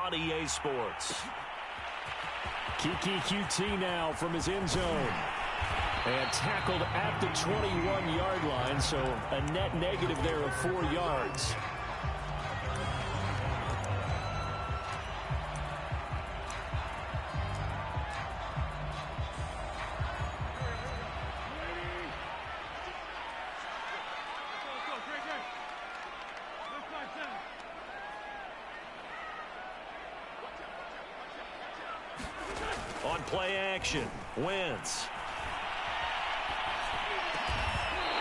on EA Sports. Kiki QT now from his end zone. And tackled at the 21-yard line, so a net negative there of 4 yards. On play action, Wentz.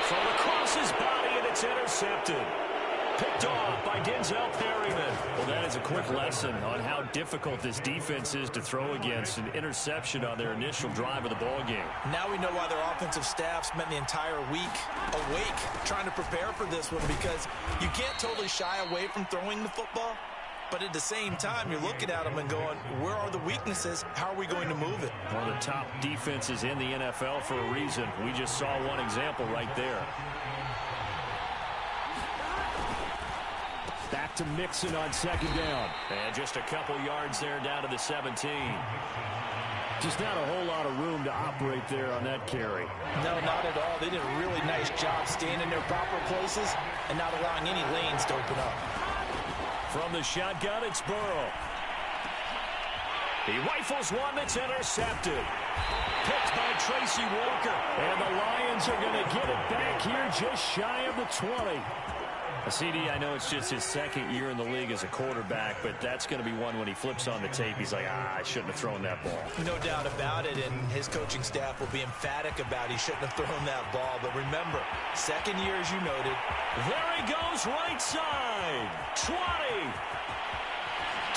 Thrown across his body, and it's intercepted. Picked off by Denzel Perryman. Well, that is a quick lesson on how difficult this defense is to throw against. An interception on their initial drive of the ballgame. Now we know why their offensive staff spent the entire week awake trying to prepare for this one, because you can't totally shy away from throwing the football. But at the same time, you're looking at them and going, where are the weaknesses? How are we going to move it? One of the top defenses in the NFL for a reason. We just saw one example right there. Back to Mixon on second down. And just a couple yards there down to the 17. Just not a whole lot of room to operate there on that carry. No, not at all. They did a really nice job staying in their proper places and not allowing any lanes to open up. From the shotgun, it's Burrow. He rifles one that's intercepted. Picked by Tracy Walker. And the Lions are going to get it back here just shy of the 20. CD, I know it's just his second year in the league as a quarterback, but that's going to be one when he flips on the tape. He's like, I shouldn't have thrown that ball. No doubt about it, and his coaching staff will be emphatic about he shouldn't have thrown that ball. But remember, second year, as you noted. There he goes, right side. 20.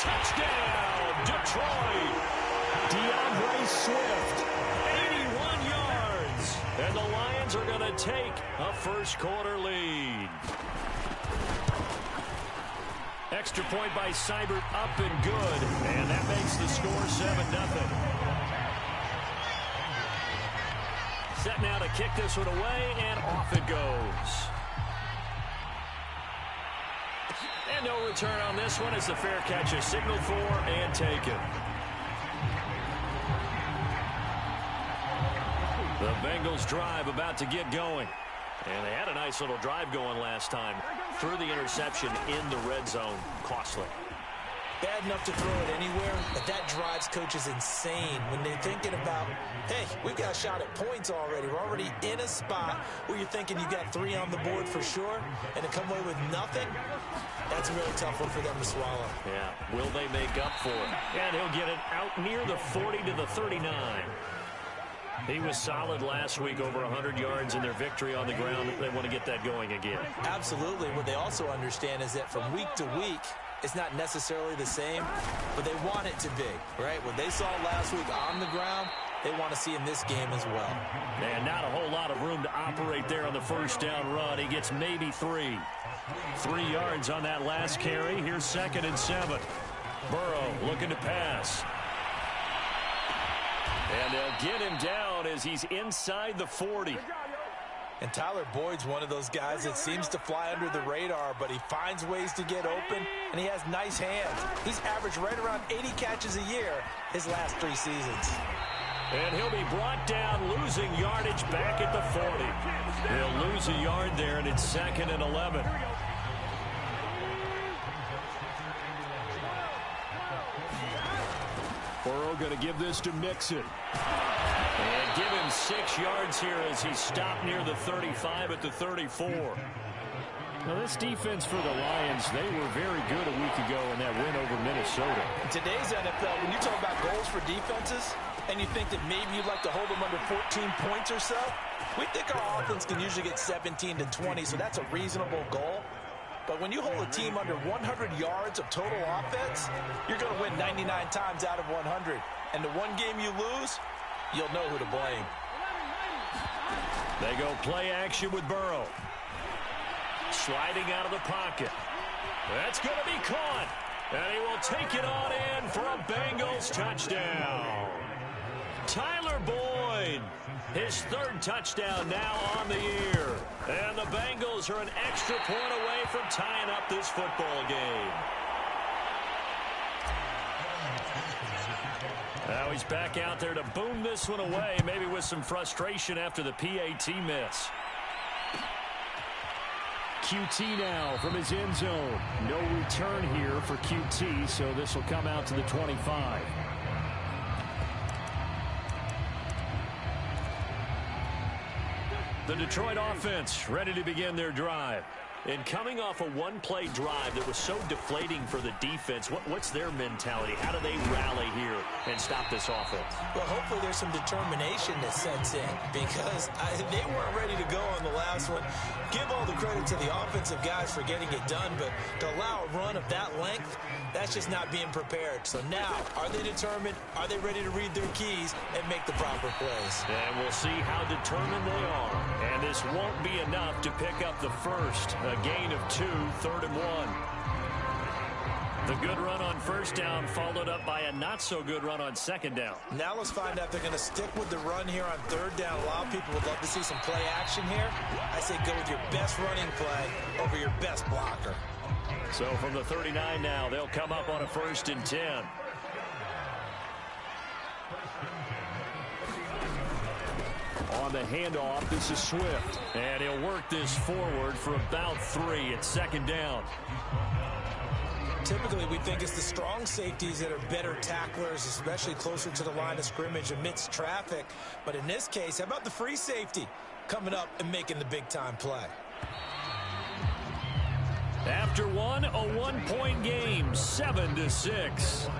Touchdown, Detroit. DeAndre Swift, 81 yards. And the Lions are going to take a first-quarter lead. Extra point by Seibert, up and good. And that makes the score 7-0. Set now to kick this one away, and off it goes. And no return on this one as the fair catch is signaled for and taken. The Bengals drive about to get going. And they had a nice little drive going last time. Threw the interception in the red zone. Costly. Bad enough to throw it anywhere, but that drives coaches insane when they're thinking about, hey, we've got a shot at points already. We're already in a spot where you're thinking you got 3 on the board for sure, and to come away with nothing, that's a really tough one for them to swallow. Yeah, will they make up for it? And he'll get it out near the 40 to the 39. He was solid last week, over 100 yards in their victory on the ground. They want to get that going again. Absolutely. What they also understand is that from week to week, it's not necessarily the same, but they want it to be, right? What they saw last week on the ground, they want to see in this game as well. And not a whole lot of room to operate there on the first down run. He gets maybe 3. 3 yards on that last carry. Here's 2nd and 7. Burrow looking to pass. And they'll get him down as he's inside the 40. And Tyler Boyd's one of those guys that seems to fly under the radar, but he finds ways to get open, and he has nice hands. He's averaged right around 80 catches a year his last 3 seasons. And he'll be brought down, losing yardage back at the 40. He'll lose a yard there, and it's 2nd and 11. Burrow going to give this to Mixon. And give him 6 yards here as he stopped near the 35 at the 34. Now, this defense for the Lions, they were very good a week ago in that win over Minnesota. In today's NFL, when you talk about goals for defenses, and you think that maybe you'd like to hold them under 14 points or so, we think our offense can usually get 17 to 20, so that's a reasonable goal. But when you hold a team under 100 yards of total offense, you're going to win 99 times out of 100. And the one game you lose, you'll know who to blame. They go play action with Burrow. Sliding out of the pocket. That's going to be caught. And he will take it on in for a Bengals touchdown. Tyler Boyd, his 3rd touchdown now on the year. And the Bengals are an extra point away from tying up this football game. Now he's back out there to boom this one away, maybe with some frustration after the PAT miss. QT now from his end zone. No return here for QT, so this will come out to the 25. The Detroit offense ready to begin their drive. And coming off a one-play drive that was so deflating for the defense, what's their mentality? How do they rally here and stop this offense? Well, hopefully there's some determination that sets in because they weren't ready to go on the last one. Give all the credit to the offensive guys for getting it done, but to allow a run of that length, that's just not being prepared. So now, are they determined? Are they ready to read their keys and make the proper plays? And we'll see how determined they are. And this won't be enough to pick up the first. A gain of 2, 3rd and 1. The good run on first down followed up by a not-so-good run on second down. Now let's find out if they're going to stick with the run here on 3rd down. A lot of people would love to see some play action here. I say go with your best running play over your best blocker. So from the 39 now, they'll come up on a 1st and 10. On the handoff, this is Swift. And he'll work this forward for about 3 at 2nd down. Typically, we think it's the strong safeties that are better tacklers, especially closer to the line of scrimmage amidst traffic. But in this case, how about the free safety coming up and making the big-time play? After one, a one-point game, 7-6.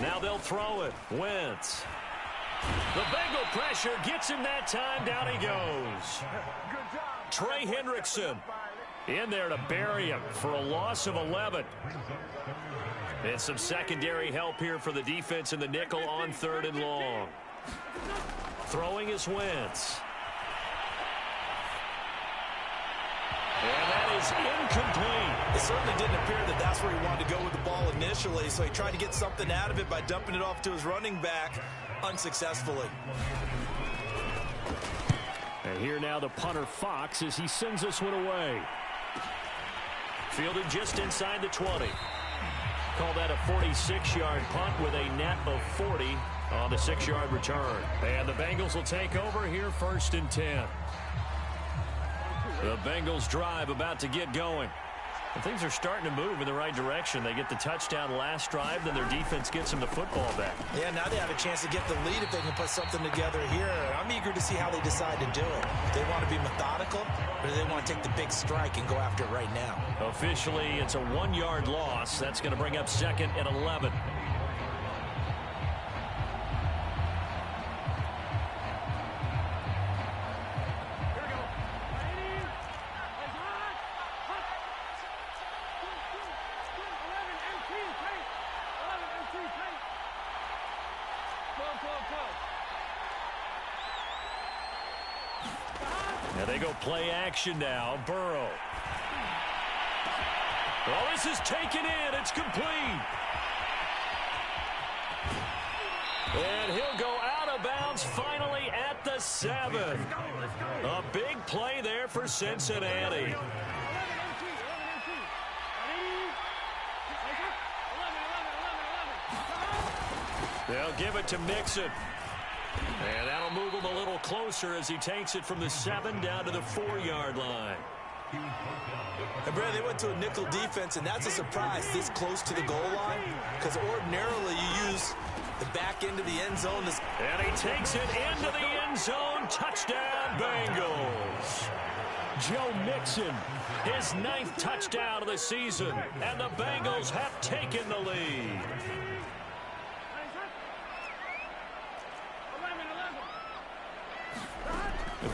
Now they'll throw it. Wentz. The Bengal pressure gets him that time. Down he goes. Trey Hendrickson in there to bury him for a loss of 11. And some secondary help here for the defense in the nickel on 3rd and long. Throwing is Wentz. And that is incomplete. It certainly didn't appear that that's where he wanted to go with the ball initially, so he tried to get something out of it by dumping it off to his running back unsuccessfully. And here now the punter Fox as he sends this one away. Fielded just inside the 20. Call that a 46-yard punt with a net of 40 on the 6-yard return. And the Bengals will take over here 1st and 10. The Bengals drive about to get going. And things are starting to move in the right direction. They get the touchdown last drive, then their defense gets them the football back. Yeah, now they have a chance to get the lead if they can put something together here. I'm eager to see how they decide to do it. Do they want to be methodical, or do they want to take the big strike and go after it right now? Officially, it's a 1-yard loss. That's going to bring up 2nd and 11. Now they go play action now. Burrow. Oh, this is taken in. It's complete. And he'll go out of bounds finally at the 7. A big play there for Cincinnati. They'll give it to Mixon. And that'll move him a little closer as he takes it from the 7 down to the 4-yard line. And Brad, they went to a nickel defense, and that's a surprise this close to the goal line, because ordinarily you use the back end of the end zone. And he takes it into the end zone. Touchdown, Bengals. Joe Mixon, his 9th touchdown of the season, and the Bengals have taken the lead.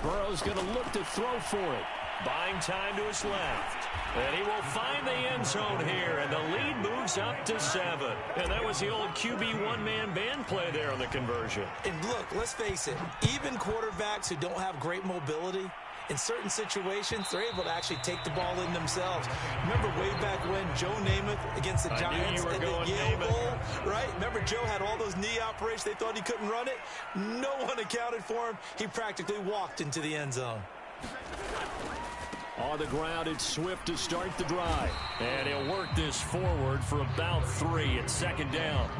Burrow's going to look to throw for it. Buying time to his left. And he will find the end zone here, and the lead moves up to 7. And that was the old QB one-man band play there on the conversion. And look, let's face it, even quarterbacks who don't have great mobility, in certain situations, they're able to actually take the ball in themselves. Remember way back when Joe Namath against the Giants at the Yale Bowl, right? Remember Joe had all those knee operations. They thought he couldn't run it. No one accounted for him. He practically walked into the end zone. On the ground, it's Swift to start the drive. And he'll work this forward for about 3 at second down.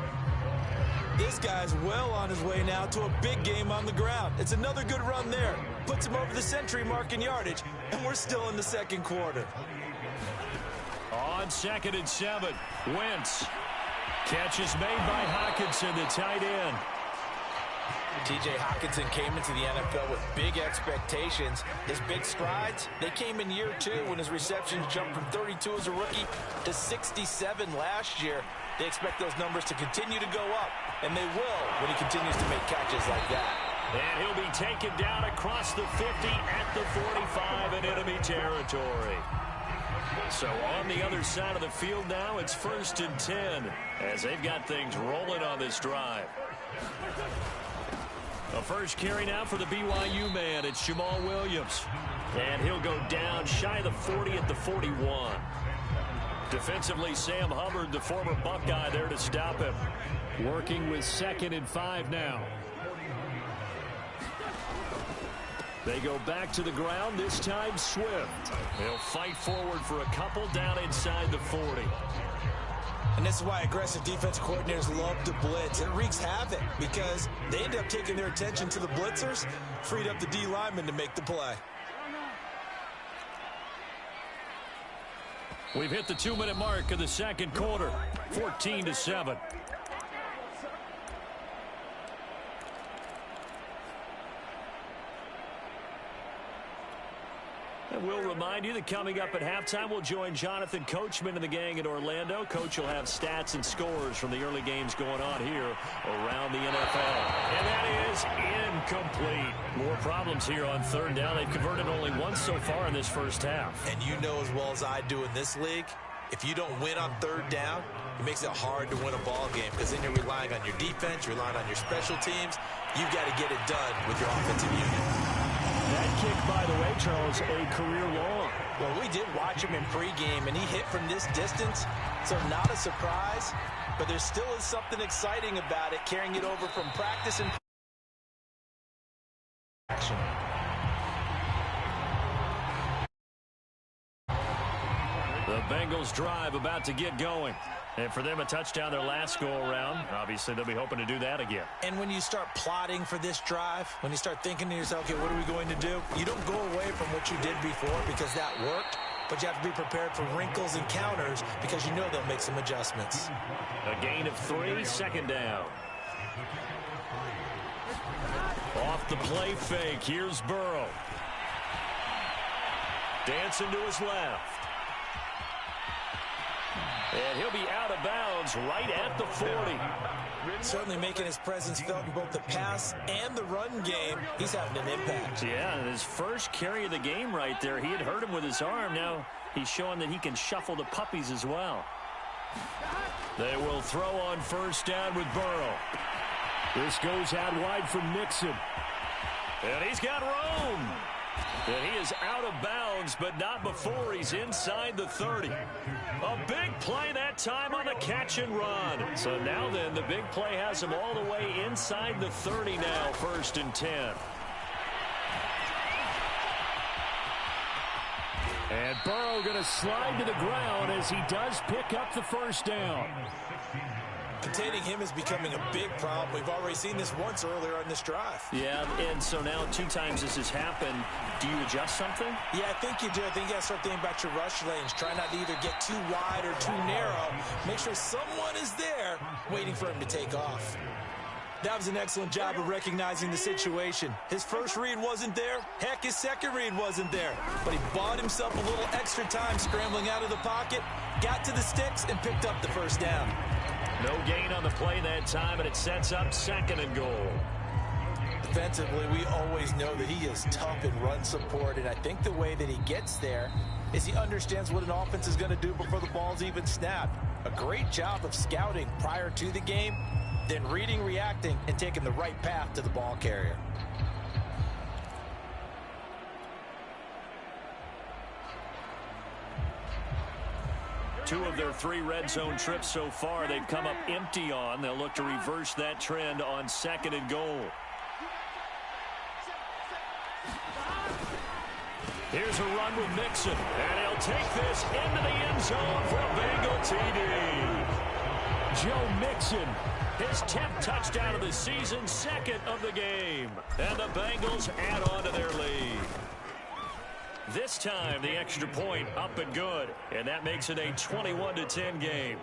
This guy's well on his way now to a big game on the ground. It's another good run there. Puts him over the century mark in yardage, and we're still in the second quarter. On 2nd and 7, Wentz. Catch is made by Hockenson, the tight end. T.J. Hockenson came into the NFL with big expectations. His big strides, they came in year 2 when his receptions jumped from 32 as a rookie to 67 last year. They expect those numbers to continue to go up, and they will when he continues to make catches like that. And he'll be taken down across the 50 at the 45 in enemy territory. So on the other side of the field now, it's 1st and 10 as they've got things rolling on this drive. A first carry now for the BYU man. It's Jamal Williams. And he'll go down shy of the 40 at the 41. Defensively, Sam Hubbard, the former Buckeye, there to stop him. Working with 2nd and 5 now. They go back to the ground, this time Swift. They'll fight forward for a couple down inside the 40. And this is why aggressive defensive coordinators love to blitz. It wreaks havoc because they end up taking their attention to the blitzers, freed up the D lineman to make the play. We've hit the 2-minute mark of the second quarter, 14-7. And we'll remind you that coming up at halftime, we'll join Jonathan Coachman and the gang in Orlando. Coach will have stats and scores from the early games going on here around the NFL. And that is incomplete. More problems here on 3rd down. They've converted only once so far in this first half. And you know as well as I do in this league, if you don't win on 3rd down, it makes it hard to win a ball game because then you're relying on your defense, you're relying on your special teams. You've got to get it done with your offensive unit. That kick, by the way, Charles, a career long. Well, we did watch him in pregame, and he hit from this distance, so not a surprise. But there still is something exciting about it, carrying it over from practice and action. The Bengals drive about to get going. And for them, a touchdown their last go-around. Obviously, they'll be hoping to do that again. And when you start plotting for this drive, when you start thinking to yourself, okay, what are we going to do? You don't go away from what you did before because that worked, but you have to be prepared for wrinkles and counters because you know they'll make some adjustments. A gain of 3, 2nd down. Off the play fake, here's Burrow. Dancing to his left. And he'll be out of bounds right at the 40. Certainly making his presence felt in both the pass and the run game. He's having an impact. Yeah, and his first carry of the game right there, he had hurt him with his arm. Now he's showing that he can shuffle the puppies as well. They will throw on 1st down with Burrow. This goes out wide from Nixon. And he's got room. And he is out of bounds, but not before he's inside the 30. A big play that time on the catch and run. So now then, the big play has him all the way inside the 30 now, 1st and 10. And Burrow going to slide to the ground as he does pick up the 1st down. Containing him is becoming a big problem. We've already seen this once earlier on this drive. Yeah, and so now 2 times this has happened. Do you adjust something? Yeah, I think you do. I think you got to start thinking about your rush lanes. Try not to either get too wide or too narrow. Make sure someone is there waiting for him to take off. That was an excellent job of recognizing the situation. His first read wasn't there. Heck, his second read wasn't there. But he bought himself a little extra time scrambling out of the pocket, got to the sticks, and picked up the 1st down. No gain on the play that time, and it sets up 2nd and goal. Defensively, we always know that he is tough in run support, and I think the way that he gets there is he understands what an offense is going to do before the ball's even snapped. A great job of scouting prior to the game, then reading, reacting, and taking the right path to the ball carrier. Two of their 3 red zone trips so far, they've come up empty on. They'll look to reverse that trend on 2nd and goal. Here's a run with Mixon, and he'll take this into the end zone for a Bengal TD. Joe Mixon, his 10th touchdown of the season, second of the game. And the Bengals add on to their lead. This time, the extra point up and good, and that makes it a 21-10 game.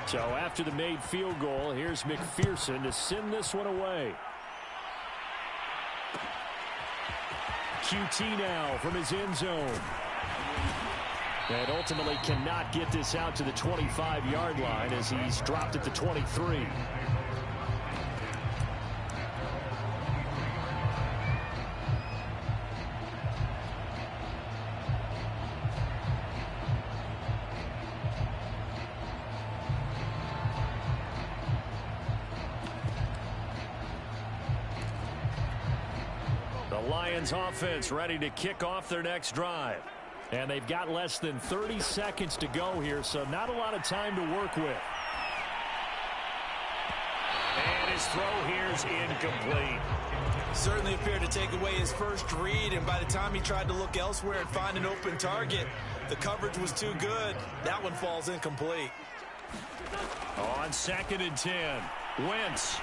So after the made field goal, here's McPherson to send this one away. QT now from his end zone. And ultimately cannot get this out to the 25-yard line as he's dropped at the 23. The Lions offense ready to kick off their next drive. And they've got less than 30 seconds to go here, so not a lot of time to work with. And his throw here is incomplete. Certainly appeared to take away his first read, and by the time he tried to look elsewhere and find an open target, the coverage was too good. That one falls incomplete. On 2nd and 10, Wentz.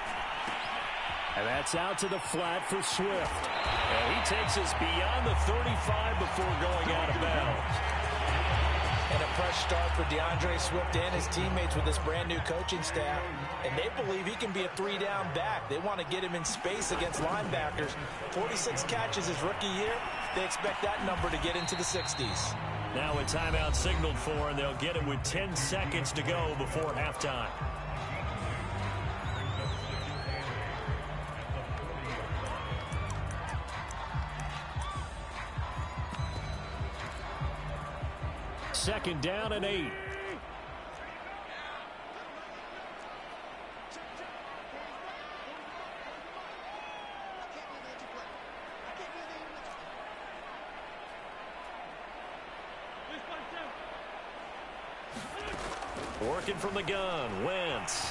And that's out to the flat for Swift. And he takes us beyond the 35 before going out of bounds. And a fresh start for DeAndre Swift and his teammates with this brand new coaching staff. And they believe he can be a 3-down back. They want to get him in space against linebackers. 46 catches his rookie year. They expect that number to get into the 60s. Now a timeout signaled for, and they'll get it with 10 seconds to go before halftime. Second down and 8. Working from the gun, Wentz.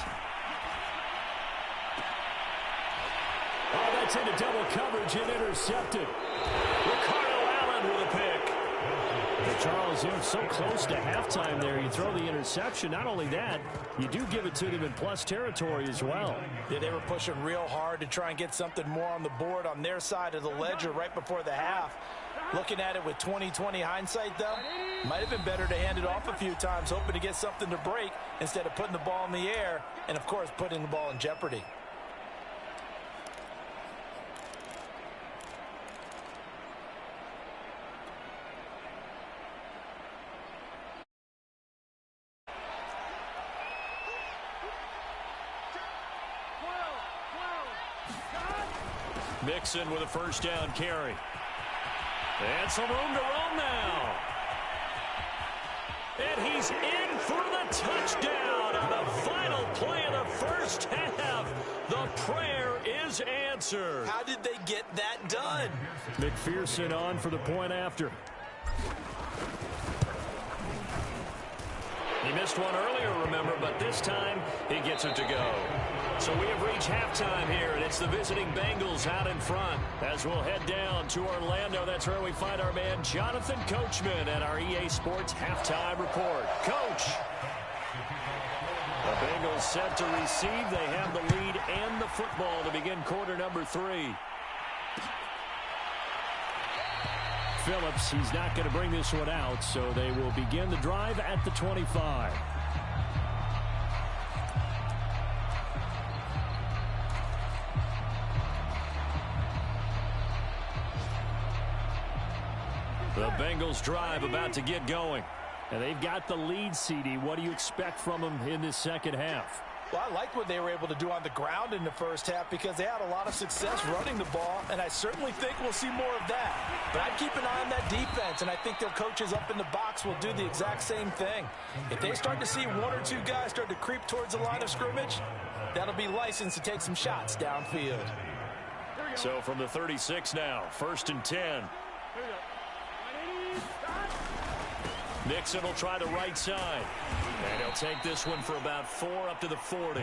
Oh, that's into double coverage and intercepted. Ricardo Allen with a pick. Charles, you're so close to halftime there. You throw the interception. Not only that, you do give it to them in plus territory as well. Yeah, they were pushing real hard to try and get something more on the board on their side of the ledger right before the half. Looking at it with 20/20 hindsight, though, might have been better to hand it off a few times, hoping to get something to break instead of putting the ball in the air and, of course, putting the ball in jeopardy. Mixon with a first down carry. And some room to roam now. And he's in for the touchdown on the final play of the first half. The prayer is answered. How did they get that done? McPherson on for the point after. He missed one earlier, remember, but this time he gets it to go. So we have reached halftime here, and it's the visiting Bengals out in front. As we'll head down to Orlando, that's where we find our man Jonathan Coachman at our EA Sports Halftime Report. Coach! The Bengals set to receive. They have the lead and the football to begin quarter number 3. Phillips, he's not going to bring this one out, so they will begin the drive at the 25. The Bengals drive about to get going. And they've got the lead, CD. What do you expect from them in this second half? Well, I like what they were able to do on the ground in the first half because they had a lot of success running the ball, and I certainly think we'll see more of that. But I'd keep an eye on that defense, and I think their coaches up in the box will do the exact same thing. If they start to see one or two guys start to creep towards the line of scrimmage, that'll be licensed to take some shots downfield. So from the 36 now, 1st and 10. Nixon will try the right side. And he'll take this one for about 4 up to the 40.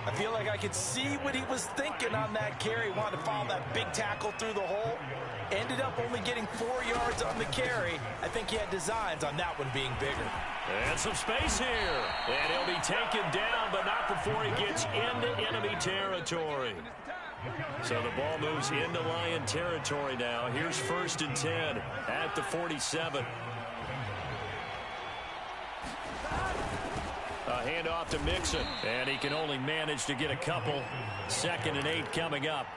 I feel like I could see what he was thinking on that carry. Wanted to follow that big tackle through the hole. Ended up only getting 4 yards on the carry. I think he had designs on that one being bigger. And some space here. And he'll be taken down, but not before he gets into enemy territory. So the ball moves into Lion territory now. Here's 1st and 10 at the 47. A handoff to Mixon, and he can only manage to get a couple. 2nd and 8 coming up.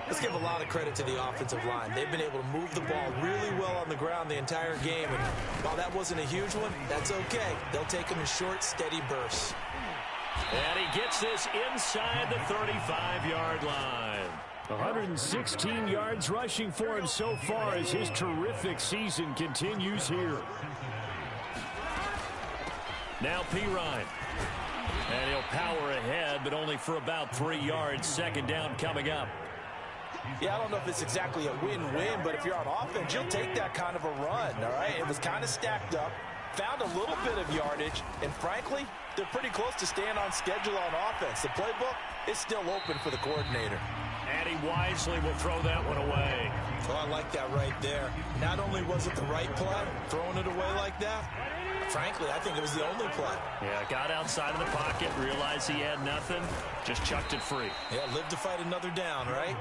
Let's give a lot of credit to the offensive line. They've been able to move the ball really well on the ground the entire game. And while that wasn't a huge one, that's okay. They'll take them in short, steady bursts. And he gets this inside the 35-yard line. 116 yards rushing for him so far as his terrific season continues here. Now Pirine. And he'll power ahead, but only for about 3 yards. 2nd down coming up. Yeah, I don't know if it's exactly a win-win, but if you're on offense, you'll take that kind of a run, all right? It was kind of stacked up, found a little bit of yardage, and frankly, they're pretty close to staying on schedule on offense. The playbook is still open for the coordinator. And he wisely will throw that one away. Oh, I like that right there. Not only was it the right play, throwing it away like that, frankly, I think it was the only play. Yeah, got outside of the pocket, realized he had nothing, just chucked it free. Yeah, live to fight another down, right?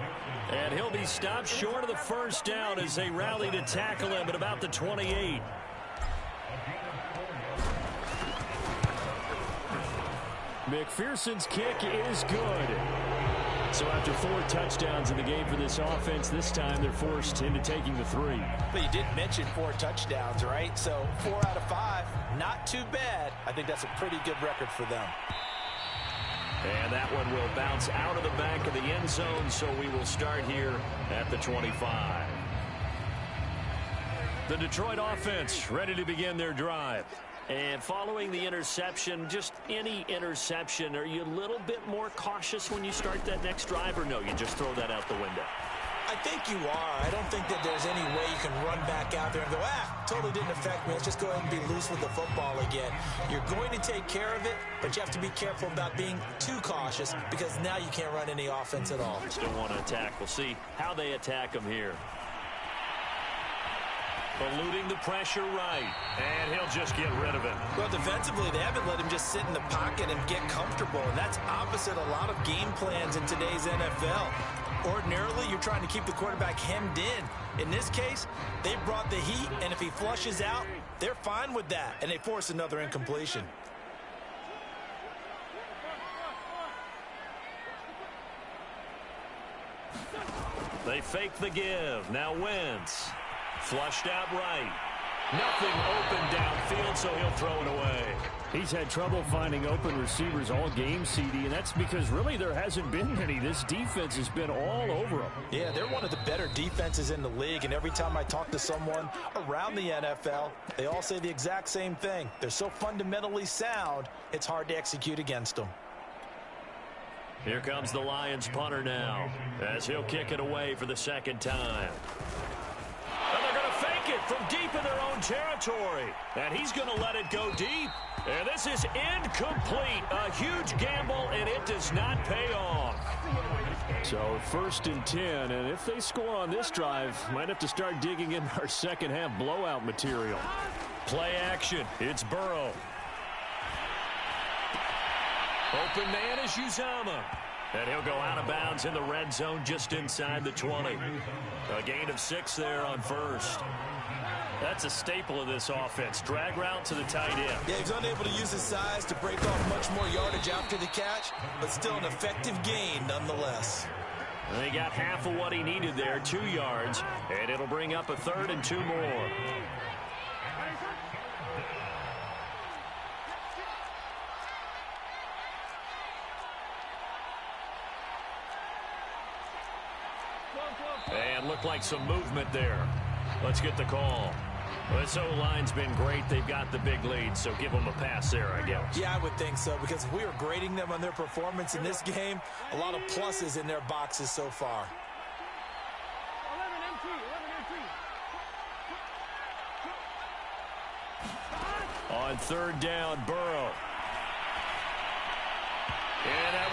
And he'll be stopped short of the 1st down as they rally to tackle him at about the 28. McPherson's kick is good. So after 4 touchdowns in the game for this offense, this time they're forced into taking the 3. But you did mention 4 touchdowns, right? So 4 out of 5, not too bad. I think that's a pretty good record for them. And that one will bounce out of the back of the end zone, so we will start here at the 25. The Detroit offense ready to begin their drive. And following the interception, just any interception, are you a little bit more cautious when you start that next drive, or no, you just throw that out the window? I think you are. I don't think that there's any way you can run back out there and go, totally didn't affect me. Let's just go ahead and be loose with the football again. You're going to take care of it, but you have to be careful about being too cautious because now you can't run any offense at all. Still want to attack. We'll see how they attack him here. Eluding the pressure right, and he'll just get rid of it. Well, defensively, they haven't let him just sit in the pocket and get comfortable, and that's opposite a lot of game plans in today's NFL. Ordinarily, you're trying to keep the quarterback hemmed in. In this case, they brought the heat, and if he flushes out, they're fine with that, and they force another incompletion. They fake the give. Now Wentz. Flushed out right. Nothing open downfield, so he'll throw it away. He's had trouble finding open receivers all game, CD, and that's because really there hasn't been any. This defense has been all over them. Yeah, they're one of the better defenses in the league, and every time I talk to someone around the NFL, they all say the exact same thing. They're so fundamentally sound, it's hard to execute against them. Here comes the Lions punter now, as he'll kick it away for the 2nd time. And they're going to fake it from deep in their own territory. And he's going to let it go deep. And this is incomplete. A huge gamble, and it does not pay off. So 1st and 10, and if they score on this drive, might have to start digging in our second-half blowout material. Play action. It's Burrow. Open man is Uzama. And he'll go out of bounds in the red zone just inside the 20. A gain of 6 there on 1st. That's a staple of this offense. Drag route to the tight end. Yeah, he's unable to use his size to break off much more yardage after the catch, but still an effective gain nonetheless. And he got half of what he needed there, 2 yards, and it'll bring up a 3rd and 2 more. And looked like some movement there. Let's get the call. Well, this O-line's been great. They've got the big lead, so give them a pass there, I guess. Yeah, I would think so, because if we were grading them on their performance in this game, a lot of pluses in their boxes so far. On 3rd down, Burrow.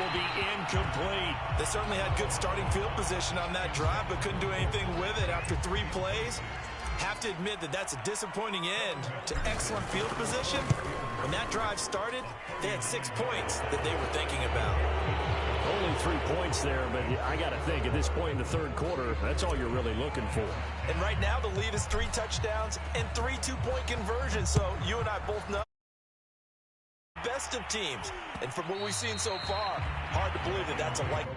will be incomplete. They certainly had good starting field position on that drive, but couldn't do anything with it after 3 plays. Have to admit that that's a disappointing end to excellent field position. When that drive started, they had 6 points that they were thinking about. Only 3 points there, but I got to think at this point in the third quarter, that's all you're really looking for. And right now, the lead is 3 touchdowns and 3 two-point conversions. So you and I both know best of teams. And from what we've seen so far, hard to believe that that's a likely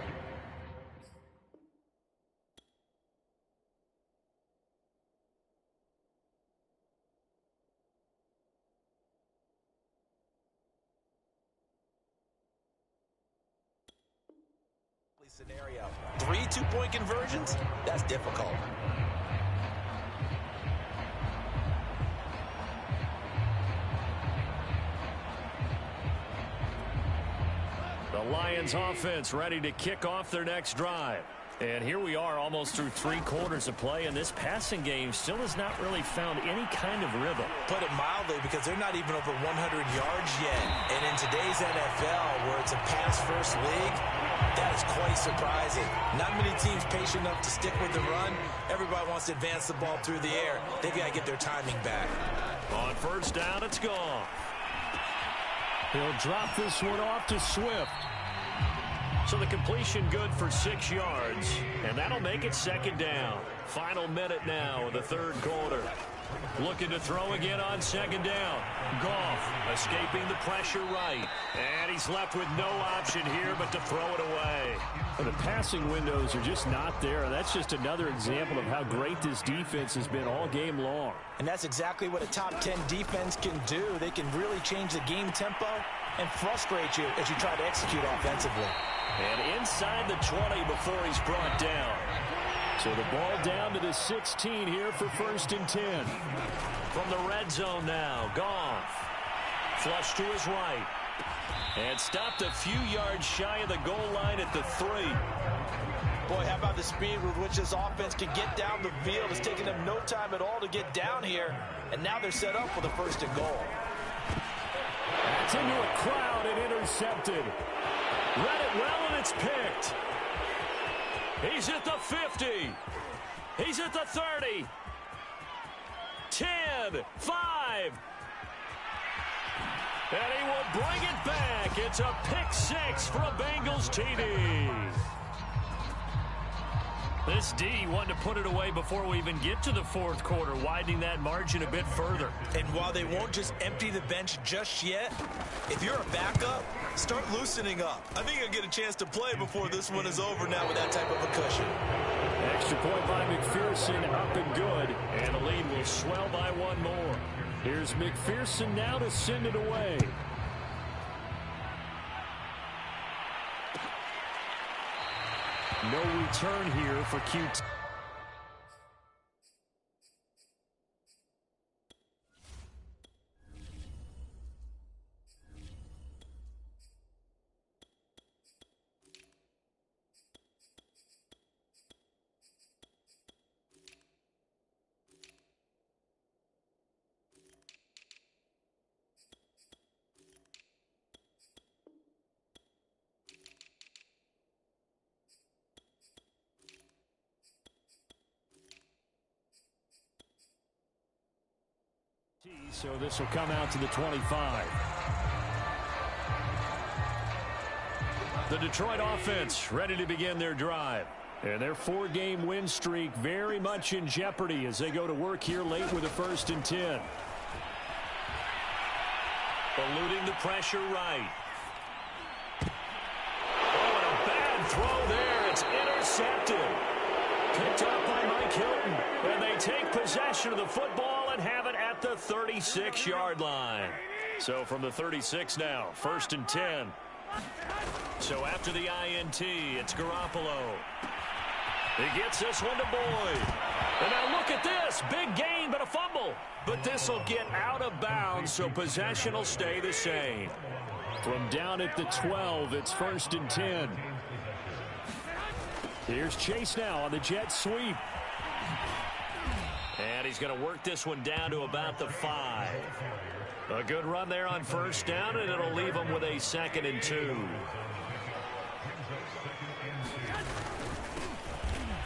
scenario. 3 two-point conversions? That's difficult. The Lions offense ready to kick off their next drive. And here we are almost through 3 quarters of play, and this passing game still has not really found any kind of rhythm. Put it mildly, because they're not even over 100 yards yet. And in today's NFL, where it's a pass-first league, that is quite surprising. Not many teams patient enough to stick with the run. Everybody wants to advance the ball through the air. They've got to get their timing back. On first down, it's gone. He'll drop this one off to Swift. So the completion good for 6 yards, and that'll make it second down. Final minute now of the third quarter. Looking to throw again on second down. Goff escaping the pressure right. And he's left with no option here but to throw it away. The passing windows are just not there. That's just another example of how great this defense has been all game long. And that's exactly what a top 10 defense can do. They can really change the game tempo and frustrate you as you try to execute offensively. And inside the 20 before he's brought down. So the ball down to the 16 here for 1st and 10. From the red zone now, Goff. Flush to his right. And stopped a few yards shy of the goal line at the 3. Boy, how about the speed with which this offense can get down the field? It's taken them no time at all to get down here. And now they're set up for the 1st and goal. That's into a crowd and intercepted. Read it well, and it's picked. He's at the 50. He's at the 30. 10, 5. And he will bring it back. It's a pick 6 for a Bengals TD. This D wanted to put it away before we even get to the fourth quarter, widening that margin a bit further. And while they won't just empty the bench just yet, if you're a backup, start loosening up. I think you'll get a chance to play before this one is over now with that type of a cushion. Extra point by McPherson, up and good. And the lead will swell by 1 more. Here's McPherson now to send it away. No return here for QT. So this will come out to the 25. The Detroit offense ready to begin their drive. And their 4-game win streak very much in jeopardy as they go to work here late with a 1st and 10. Eluding the pressure right. Oh, and a bad throw there. It's intercepted. Picked up by Mike Hilton. And they take possession of the football and have it at the 36-yard line. So from the 36 now, 1st and 10. So after the INT, it's Garoppolo. He gets this one to Boyd. And now look at this. Big gain, but a fumble. But this will get out of bounds, so possession will stay the same. From down at the 12, it's 1st and 10. Here's Chase now on the jet sweep. And he's going to work this one down to about the 5. A good run there on 1st down, and it'll leave him with a 2nd and 2.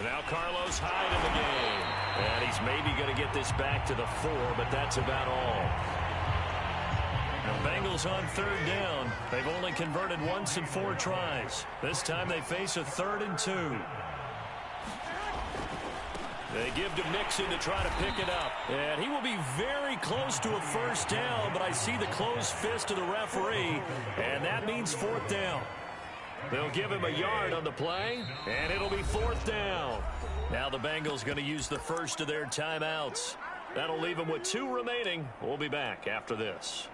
Now Carlos Hyde in the game. And he's maybe going to get this back to the 4, but that's about all. The Bengals on 3rd down. They've only converted once in 4 tries. This time they face a 3rd and 2. They give to Mixon to try to pick it up. And he will be very close to a 1st down, but I see the closed fist of the referee, and that means 4th down. They'll give him a yard on the play, and it'll be 4th down. Now the Bengals going to use the first of their timeouts. That'll leave them with 2 remaining. We'll be back after this.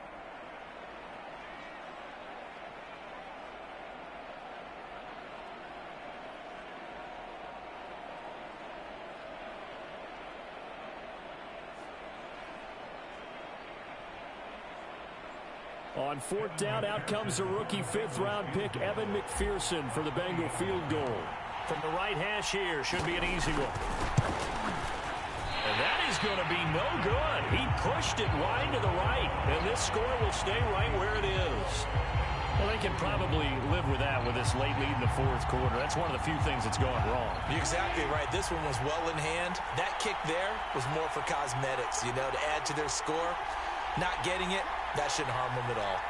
On 4th down, out comes the rookie 5th-round pick, Evan McPherson, for the Bengal field goal. From the right hash here, should be an easy one. And that is going to be no good. He pushed it wide to the right, and this score will stay right where it is. Well, they can probably live with that with this late lead in the 4th quarter. That's one of the few things that's gone wrong. You're exactly right. This one was well in hand. That kick there was more for cosmetics, to add to their score. Not getting it, that shouldn't harm them at all.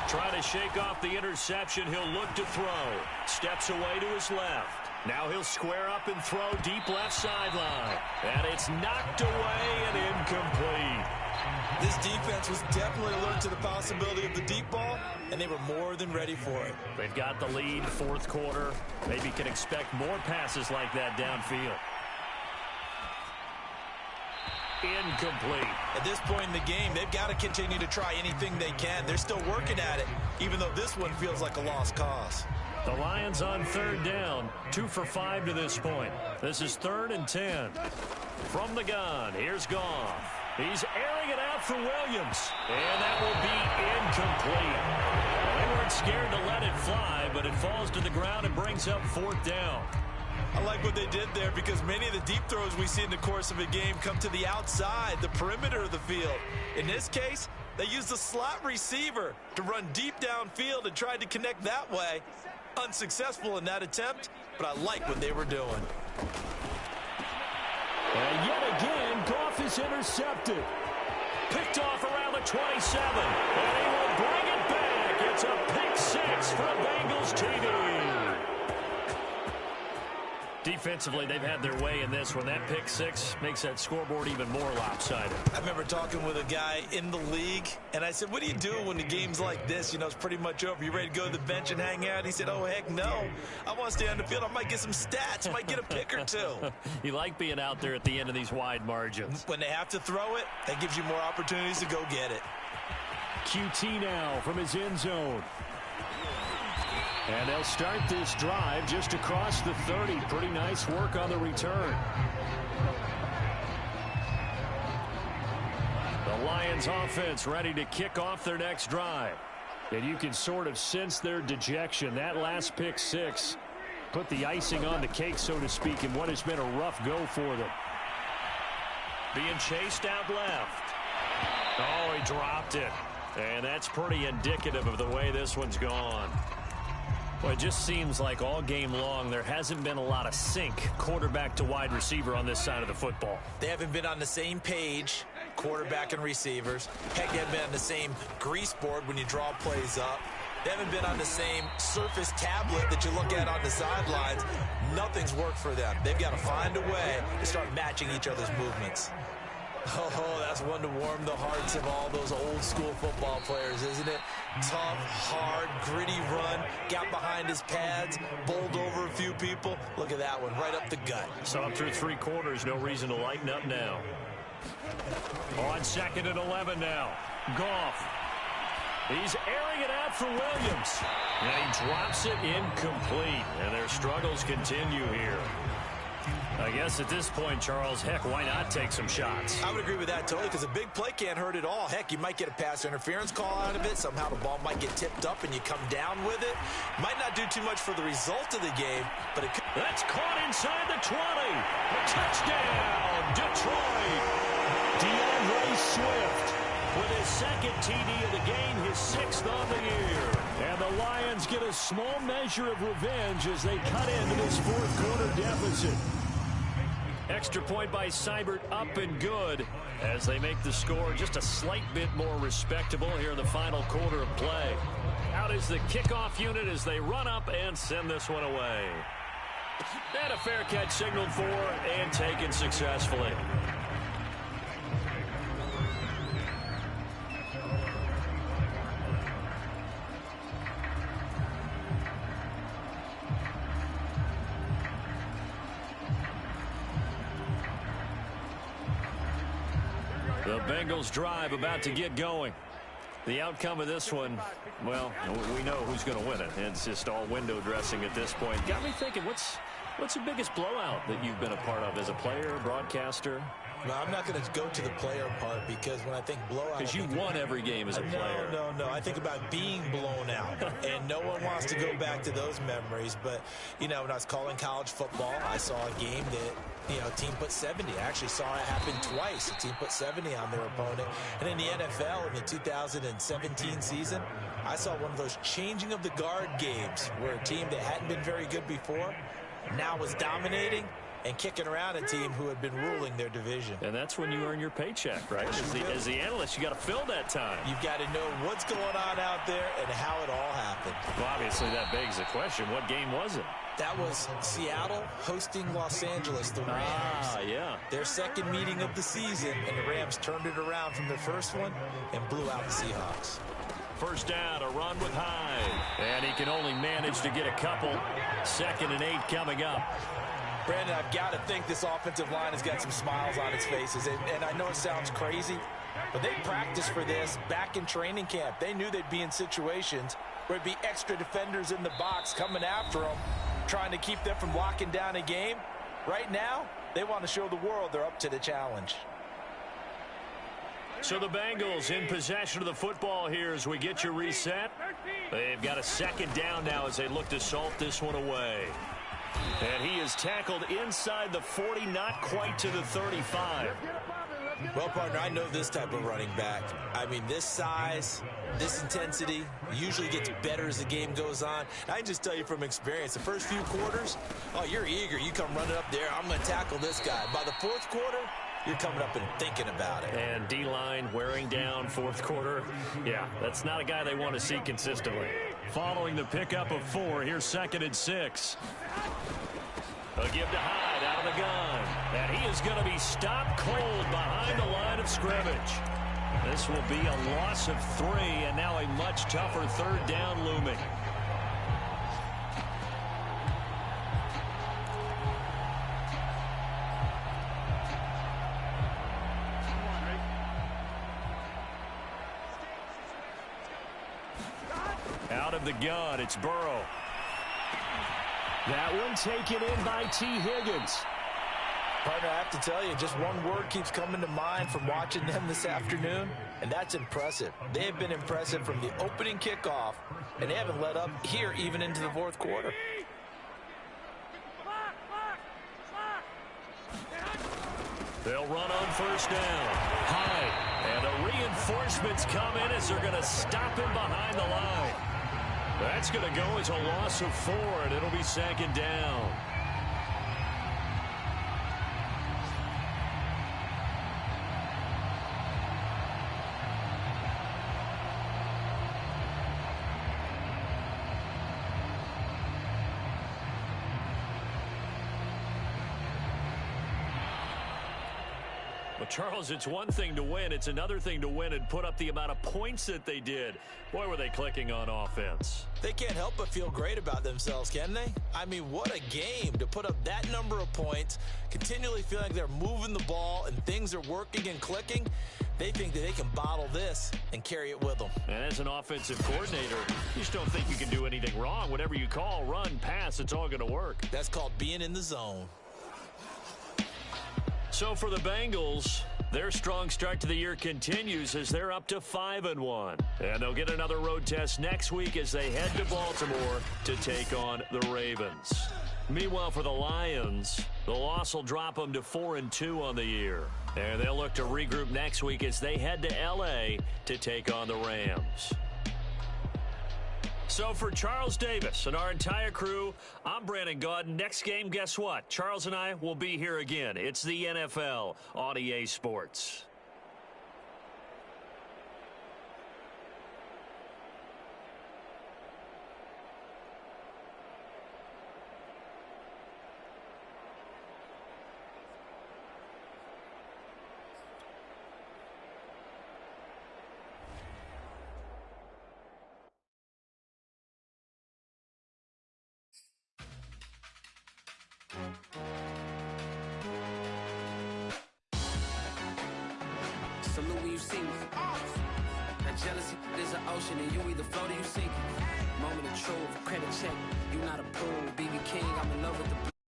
Trying to shake off the interception, he'll look to throw. Steps away to his left. Now he'll square up and throw deep left sideline. And it's knocked away and incomplete. This defense was definitely alert to the possibility of the deep ball, and they were more than ready for it. They've got the lead, 4th quarter. Maybe can expect more passes like that downfield. Incomplete. At this point in the game, they've got to continue to try anything they can. They're still working at it, even though this one feels like a lost cause. The Lions on 3rd down, 2 for 5 to this point. This is 3rd and 10. From the gun, here's Goff. He's airing it out for Williams, and that will be incomplete. They weren't scared to let it fly, but it falls to the ground and brings up 4th down. I like what they did there because many of the deep throws we see in the course of a game come to the outside, the perimeter of the field. In this case, they used the slot receiver to run deep downfield and tried to connect that way. Unsuccessful in that attempt, but I like what they were doing. And yet again, Goff is intercepted. Picked off around the 27, and he will bring it back. It's a pick 6 for a Bengals TD. Defensively, they've had their way in this one. That pick 6 makes that scoreboard even more lopsided. I remember talking with a guy in the league, and I said, what do you do when the game's like this? It's pretty much over. You ready to go to the bench and hang out? He said, oh, heck no. I want to stay on the field. I might get some stats. Might get a pick or 2. You like being out there at the end of these wide margins. When they have to throw it, that gives you more opportunities to go get it. QT now from his end zone. And they'll start this drive just across the 30. Pretty nice work on the return. The Lions offense ready to kick off their next drive. And you can sort of sense their dejection. That last pick 6 put the icing on the cake, so to speak, in what has been a rough go for them. Being chased out left. Oh, he dropped it. And that's pretty indicative of the way this one's gone. Well, it just seems like all game long there hasn't been a lot of sync quarterback to wide receiver on this side of the football. They haven't been on the same page, quarterback and receivers. Heck, they haven't been on the same grease board when you draw plays up. They haven't been on the same Surface tablet that you look at on the sidelines. Nothing's worked for them. They've got to find a way to start matching each other's movements. Oh, that's one to warm the hearts of all those old school football players, isn't it? Tough, hard, gritty run, got behind his pads, bowled over a few people. Look at that one, right up the gut. So up through 3 quarters, no reason to lighten up now. On 2nd and 11 now. Goff. He's airing it out for Williams. And he drops it incomplete. And their struggles continue here. I guess at this point, Charles, heck, why not take some shots? I would agree with that totally, because a big play can't hurt at all. Heck, you might get a pass interference call out of it. Somehow the ball might get tipped up and you come down with it. Might not do too much for the result of the game, but it could. That's caught inside the 20. A touchdown, Detroit. DeAndre Swift with his 2nd TD of the game, his 6th on the year. And the Lions get a small measure of revenge as they cut into this fourth-quarter deficit. Extra point by Seibert, up and good as they make the score just a slight bit more respectable here in the final quarter of play. Out is the kickoff unit as they run up and send this one away. And a fair catch signaled for and taken successfully. The Bengals drive about to get going. The outcome of this one, well, we know who's going to win it. It's just all window dressing at this point. Got me thinking, what's the biggest blowout that you've been a part of as a player, broadcaster? No, I'm not going to go to the player part because when I think blowout... Because you won every game as a player. No. I think about being blown out. And no one wants to go back to those memories. But, you know, when I was calling college football, I saw a game that, you know, a team put 70. I actually saw it happen twice. A team put 70 on their opponent. And in the NFL, in the 2017 season, I saw one of those changing of the guard games where a team that hadn't been very good before now was dominating and kicking around a team who had been ruling their division. And that's when you earn your paycheck, right? As the analyst, you got to fill that time. You've got to know what's going on out there and how it all happened. Well, obviously, that begs the question, what game was it? That was Seattle hosting Los Angeles, the Rams. Yeah. Their second meeting of the season, and the Rams turned it around from their first one and blew out the Seahawks. First down, a run with Hyde. And he can only manage to get a couple. 2nd and 8 coming up. Brandon, I've got to think this offensive line has got some smiles on its faces. And I know it sounds crazy, but they practiced for this back in training camp. They knew they'd be in situations where it'd be extra defenders in the box coming after them, trying to keep them from locking down a game. Right now, they want to show the world they're up to the challenge. So the Bengals in possession of the football here as we get you reset. They've got a second down now as they look to salt this one away. And he is tackled inside the 40, not quite to the 35. Well, partner, I know this type of running back. I mean, this size, this intensity usually gets better as the game goes on. I can just tell you from experience, the first few quarters, oh, you're eager. You come running up there, I'm going to tackle this guy. By the fourth quarter, you're coming up and thinking about it. And D-line wearing down fourth quarter. Yeah, that's not a guy they want to see consistently. Following the pickup of 4, here's 2nd and 6. A give to Hyde out of the gun. And he is going to be stopped cold behind the line of scrimmage. This will be a loss of 3, and now a much tougher 3rd down looming. Out of the gun, it's Burrow. That one taken in by T. Higgins. Partner, I have to tell you, just one word keeps coming to mind from watching them this afternoon, and that's impressive. They have been impressive from the opening kickoff, and they haven't let up here even into the fourth quarter. They'll run on first down. Hyde. And the reinforcements come in as they're going to stop him behind the line. That's going to go as a loss of 4, and it'll be 2nd down. Well, Charles, it's one thing to win. It's another thing to win and put up the amount of points that they did. Boy, were they clicking on offense. They can't help but feel great about themselves, can they? I mean, what a game to put up that number of points, continually feeling like they're moving the ball and things are working and clicking. They think that they can bottle this and carry it with them. And as an offensive coordinator, you just don't think you can do anything wrong. Whatever you call, run, pass, it's all going to work. That's called being in the zone. So for the Bengals, their strong start to the year continues as they're up to 5-1. And they'll get another road test next week as they head to Baltimore to take on the Ravens. Meanwhile, for the Lions, the loss will drop them to 4-2 on the year. And they'll look to regroup next week as they head to L.A. to take on the Rams. So for Charles Davis and our entire crew, I'm Brandon Gaudin. Next game, guess what? Charles and I will be here again. It's the NFL on EA Sports. Salute when you see me. That jealousy is an ocean, and you either float or you sink. Moment of truth, credit check. You not approved. BB King, I'm in love with the blue.